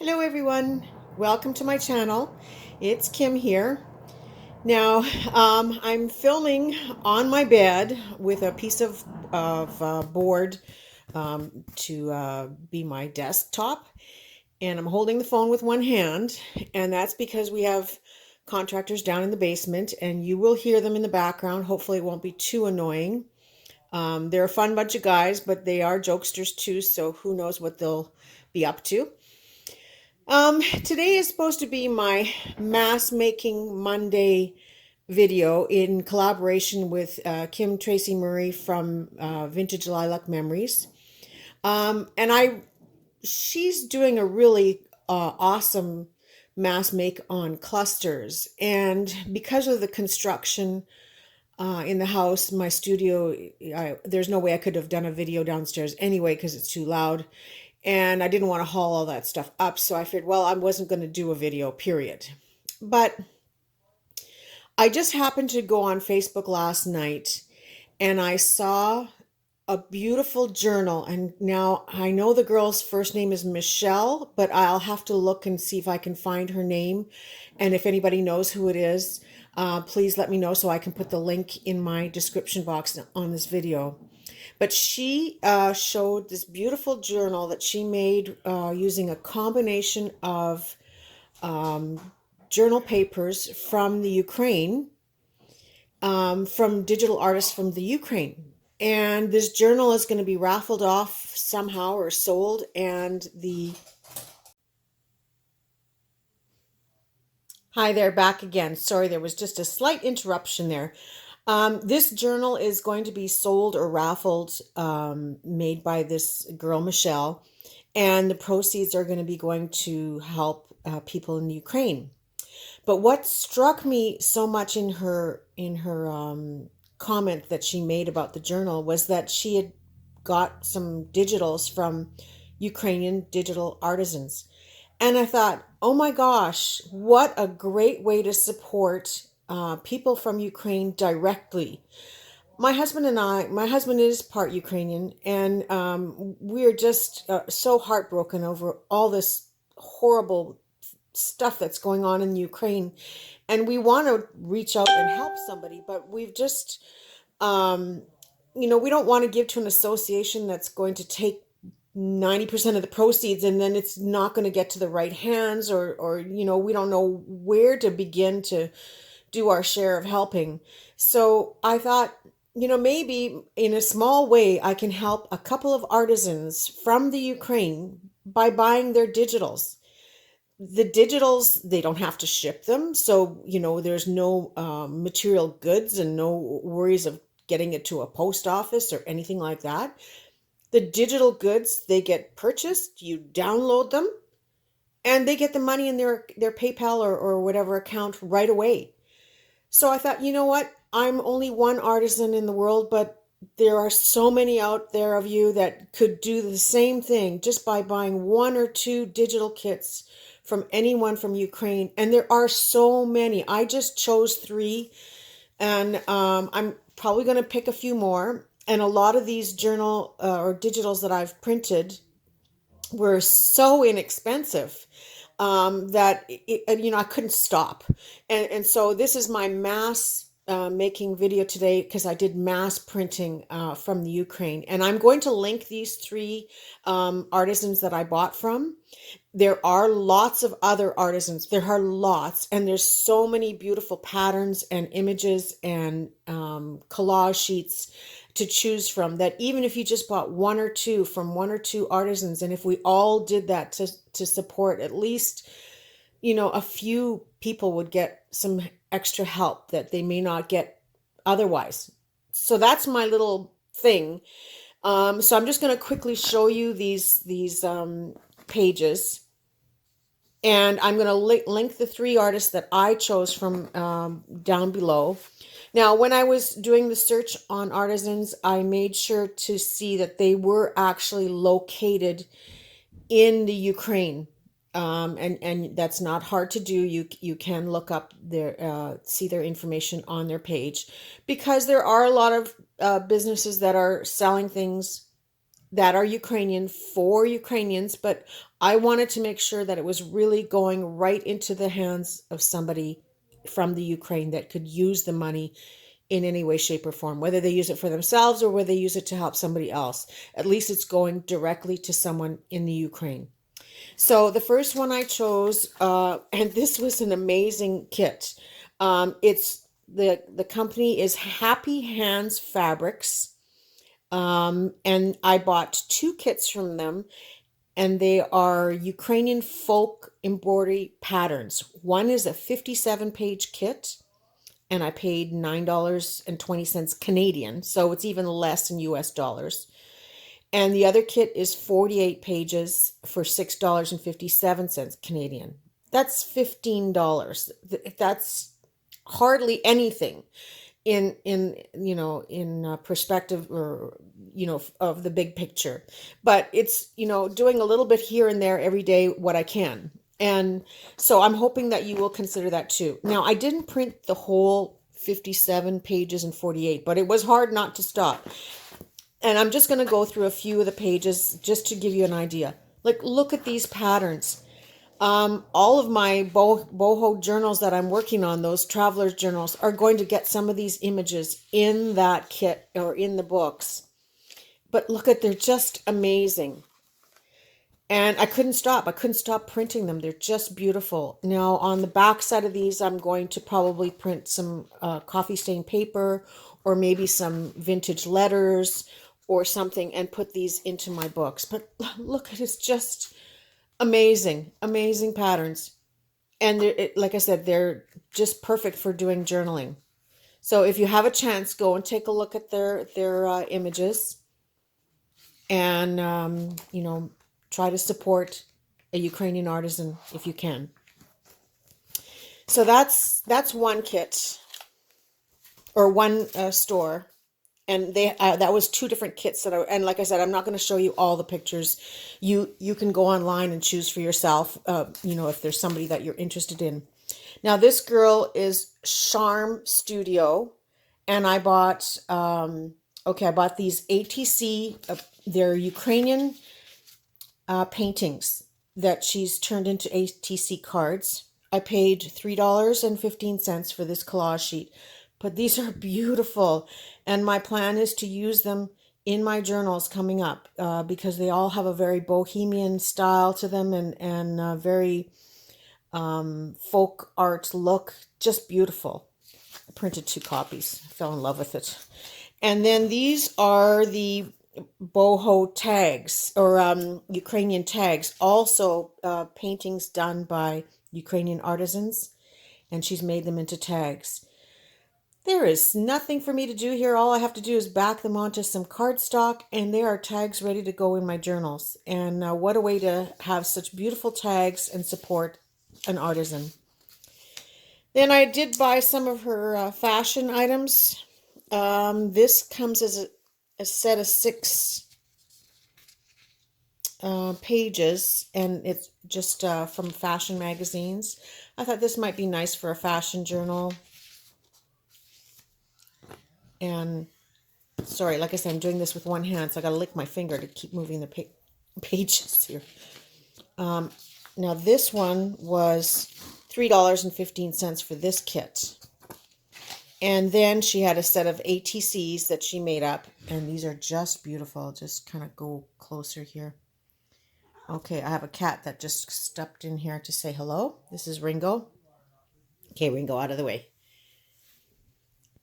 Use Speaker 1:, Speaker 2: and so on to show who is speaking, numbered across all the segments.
Speaker 1: Hello everyone, welcome to my channel. It's Kim here. Now I'm filming on my bed with a piece of board to be my desktop, and I'm holding the phone with one hand, and that's because we have contractors down in the basement and you will hear them in the background. Hopefully it won't be too annoying. They're a fun bunch of guys, but they are jokesters too, so who knows what they'll be up to. Today is supposed to be my mask making Monday video in collaboration with Kim Tracy Murray from Vintage Lilac Memories. And she's doing a really awesome mask make on clusters. And because of the construction in the house, my studio, there's no way I could have done a video downstairs anyway because it's too loud. And I didn't want to haul all that stuff up. So I figured, well, I wasn't going to do a video, period. But I just happened to go on Facebook last night and I saw a beautiful journal. And now I know the girl's first name is Michelle, but I'll have to look and see if I can find her name. And if anybody knows who it is, please let me know so I can put the link in my description box on this video. But she showed this beautiful journal that she made using a combination of journal papers from the Ukraine, from digital artists from the Ukraine. And this journal is going to be raffled off somehow or sold. And Hi there, back again. Sorry, there was just a slight interruption there. This journal is going to be sold or raffled, made by this girl, Michelle, and the proceeds are going to be going to help people in Ukraine. But what struck me so much in her comment that she made about the journal was that she had got some digitals from Ukrainian digital artisans. And I thought, oh my gosh, what a great way to support people from Ukraine directly. My husband is part Ukrainian, and we're just so heartbroken over all this horrible stuff that's going on in Ukraine. And we want to reach out and help somebody, but we've just, we don't want to give to an association that's going to take 90% of the proceeds and then it's not going to get to the right hands, or we don't know where to begin to do our share of helping. So I thought, maybe in a small way I can help a couple of artisans from the Ukraine by buying their digitals. The digitals, they don't have to ship them, so there's no material goods and no worries of getting it to a post office or anything like that. The digital goods, they get purchased, you download them, and they get the money in their PayPal or whatever account right away. So I thought, you know what? I'm only one artisan in the world, but there are so many out there of you that could do the same thing just by buying one or two digital kits from anyone from Ukraine. And there are so many. I just chose 3, and I'm probably going to pick a few more. And a lot of these journal or digitals that I've printed were so inexpensive that I couldn't stop. And so this is my mass making video today because I did mass printing from the Ukraine. And I'm going to link these 3 artisans that I bought from. There are lots of other artisans. There are lots, and there's so many beautiful patterns and images and collage sheets to choose from, that even if you just bought 1 or 2 from 1 or 2 artisans, and if we all did that to support at least, a few people would get some extra help that they may not get otherwise. So that's my little thing. So I'm just going to quickly show you these pages. And I'm going to link the 3 artists that I chose from down below. Now, when I was doing the search on artisans, I made sure to see that they were actually located in the Ukraine. And that's not hard to do. You can look up their see their information on their page, because there are a lot of businesses that are selling things that are Ukrainian for Ukrainians, but I wanted to make sure that it was really going right into the hands of somebody from the Ukraine that could use the money in any way, shape, or form, whether they use it for themselves or whether they use it to help somebody else. At least it's going directly to someone in the Ukraine. So the first one I chose, and this was an amazing kit. It's the company is Happy Hands Fabrics, and I bought two kits from them, and they are Ukrainian folk embroidery patterns. One is a 57-page kit, and I paid $9.20 Canadian, so it's even less in US dollars. And the other kit is 48 pages for $6.57 Canadian. That's $15. That's hardly anything in perspective, or of the big picture. But it's doing a little bit here and there every day what I can. And so I'm hoping that you will consider that too. Now, I didn't print the whole 57 pages and 48, but it was hard not to stop. And I'm just going to go through a few of the pages just to give you an idea. Like, look at these patterns. All of my boho journals that I'm working on, those traveler's journals, are going to get some of these images in that kit or in the books. But look at, they're just amazing. And I couldn't stop. I couldn't stop printing them. They're just beautiful. Now, on the back side of these, I'm going to probably print some coffee stain paper, or maybe some vintage letters or something, and put these into my books. But look, it is just amazing, amazing patterns. And like I said, they're just perfect for doing journaling. So if you have a chance, go and take a look at their images, and try to support a Ukrainian artisan if you can. So that's one kit, or one store. And they that was two different kits and like I said, I'm not going to show you all the pictures. You can go online and choose for yourself, if there's somebody that you're interested in. Now, this girl is Sharm Studio, and I bought I bought these ATC. They're Ukrainian paintings that she's turned into ATC cards. I paid $3.15 for this collage sheet. But these are beautiful, and my plan is to use them in my journals coming up, because they all have a very bohemian style to them, and very folk art look. Just beautiful. I printed 2 copies. I fell in love with it. And then these are the Boho Tags, or Ukrainian tags, also paintings done by Ukrainian artisans, and she's made them into tags. There is nothing for me to do here. All I have to do is back them onto some cardstock, and there are tags ready to go in my journals. And what a way to have such beautiful tags and support an artisan. Then I did buy some of her fashion items. This comes as a set of 6 pages, and it's just from fashion magazines. I thought this might be nice for a fashion journal. And sorry, like I said, I'm doing this with one hand, so I got to lick my finger to keep moving the pages here. Now, this one was $3.15 for this kit. And then she had a set of ATCs that she made up, and these are just beautiful. I'll just kind of go closer here. Okay, I have a cat that just stepped in here to say hello. This is Ringo. Okay, Ringo, out of the way.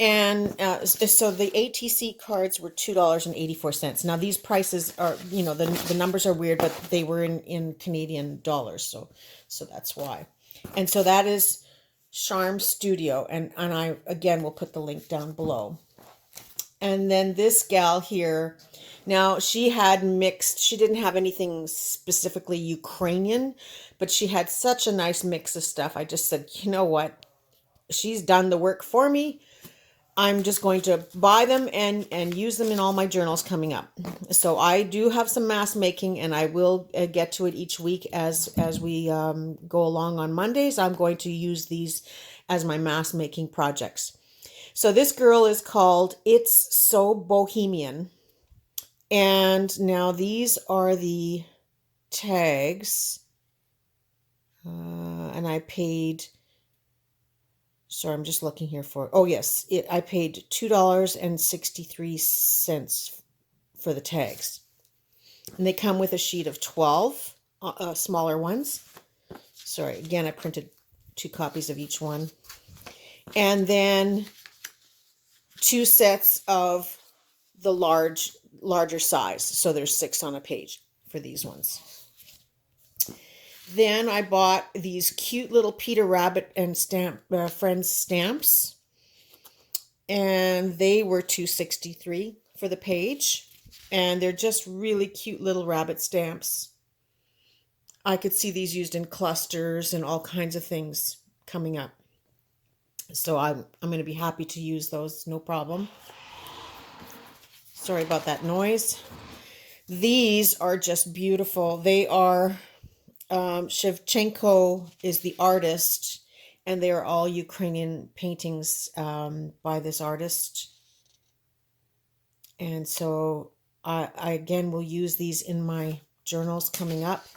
Speaker 1: And so the ATC cards were $2.84. Now, these prices are, the numbers are weird, but they were in Canadian dollars. So that's why. And so that is Sharm Studio. And I, again, will put the link down below. And then this gal here, now she had mixed, she didn't have anything specifically Ukrainian, but she had such a nice mix of stuff. I just said, you know what? She's done the work for me. I'm just going to buy them and use them in all my journals coming up. So I do have some mask making, and I will get to it each week as we go along on Mondays. I'm going to use these as my mask making projects. So this girl is called It's So Bohemian, And now these are the tags. And I paid, sorry, I'm just looking here for, oh yes, I paid $2.63 for the tags. And they come with a sheet of 12 smaller ones. Sorry, again, I printed 2 copies of each one. And then 2 sets of the larger size. So there's 6 on a page for these ones. Then I bought these cute little Peter Rabbit and Friends stamps, and they were $2.63 for the page, and they're just really cute little rabbit stamps. I could see these used in clusters and all kinds of things coming up, so I'm going to be happy to use those, no problem. Sorry about that noise. These are just beautiful. They are Shevchenko is the artist, and they are all Ukrainian paintings by this artist. And so I again will use these in my journals coming up.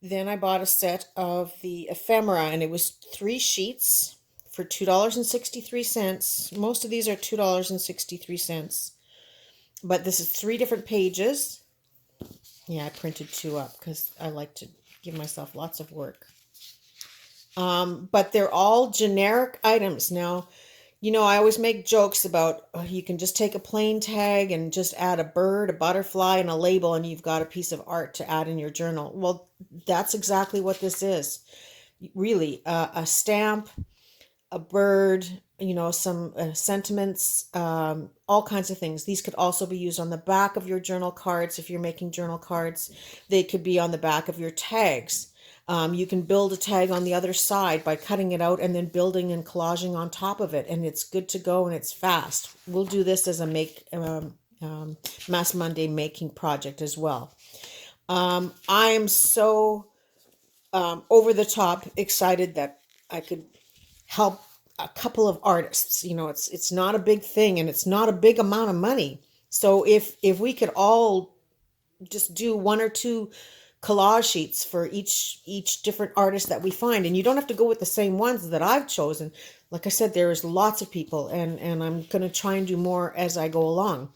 Speaker 1: Then I bought a set of the Ephemera, and it was 3 sheets for $2.63. Most of these are $2.63, but this is 3 different pages. Yeah, I printed 2 up because I like to give myself lots of work. But they're all generic items. Now, you know, I always make jokes about you can just take a plain tag and just add a bird, a butterfly, and a label, and you've got a piece of art to add in your journal. Well, that's exactly what this is. Really, a stamp, a bird, you know, some sentiments, all kinds of things. These could also be used on the back of your journal cards if you're making journal cards. They could be on the back of your tags. You can build a tag on the other side by cutting it out and then building and collaging on top of it, and it's good to go and it's fast. We'll do this as a Mass Monday making project as well. I am so over the top excited that I could help a couple of artists. You know, it's not a big thing and it's not a big amount of money. So if we could all just do 1 or 2 collage sheets for each different artist that we find, and you don't have to go with the same ones that I've chosen. Like I said, there's lots of people, and I'm going to try and do more as I go along.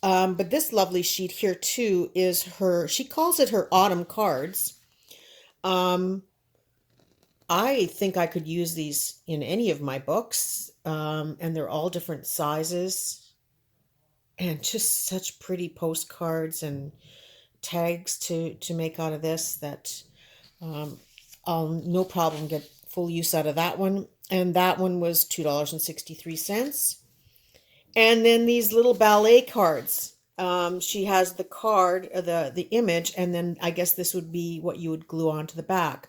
Speaker 1: But this lovely sheet here too is she calls it her autumn cards. I think I could use these in any of my books, and they're all different sizes, and just such pretty postcards and tags to make out of this that I'll no problem get full use out of that one. And that one was $2.63. And then these little ballet cards. She has the card, the image, and then I guess this would be what you would glue onto the back.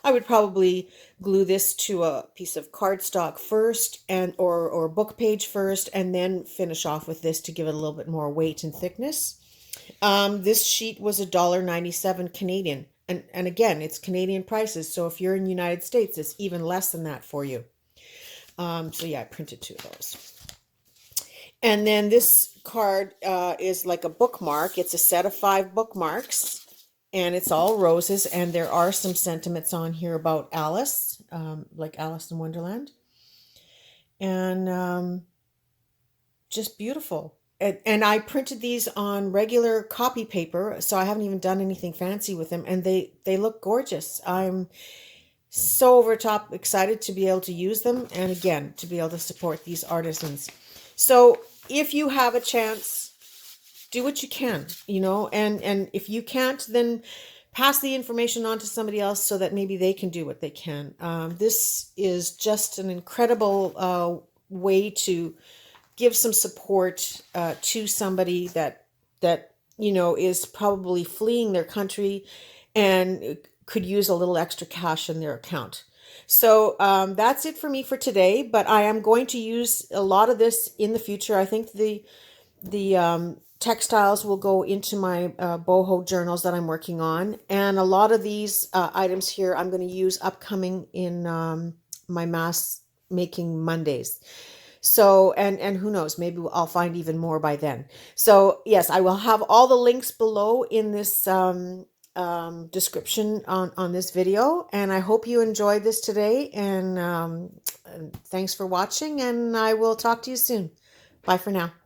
Speaker 1: I would probably glue this to a piece of cardstock first, or book page first, and then finish off with this to give it a little bit more weight and thickness. This sheet was $1.97 Canadian. And again, it's Canadian prices. So if you're in the United States, it's even less than that for you. So yeah, I printed 2 of those. And then this card is like a bookmark. It's a set of 5 bookmarks, and it's all roses. And there are some sentiments on here about Alice, like Alice in Wonderland. And just beautiful. And I printed these on regular copy paper, so I haven't even done anything fancy with them, and they look gorgeous. I'm so over top excited to be able to use them, and again, to be able to support these artisans. So if you have a chance, do what you can, you know, and if you can't, then pass the information on to somebody else so that maybe they can do what they can. This is just an incredible way to give some support to somebody that you know is probably fleeing their country and could use a little extra cash in their account. So that's it for me for today, but I am going to use a lot of this in the future. I think the textiles will go into my boho journals that I'm working on, and a lot of these items here I'm going to use upcoming in my mass making Mondays. So, and who knows, maybe I'll find even more by then. So yes, I will have all the links below in this description on this video. And I hope you enjoyed this today. And thanks for watching, and I will talk to you soon. Bye for now.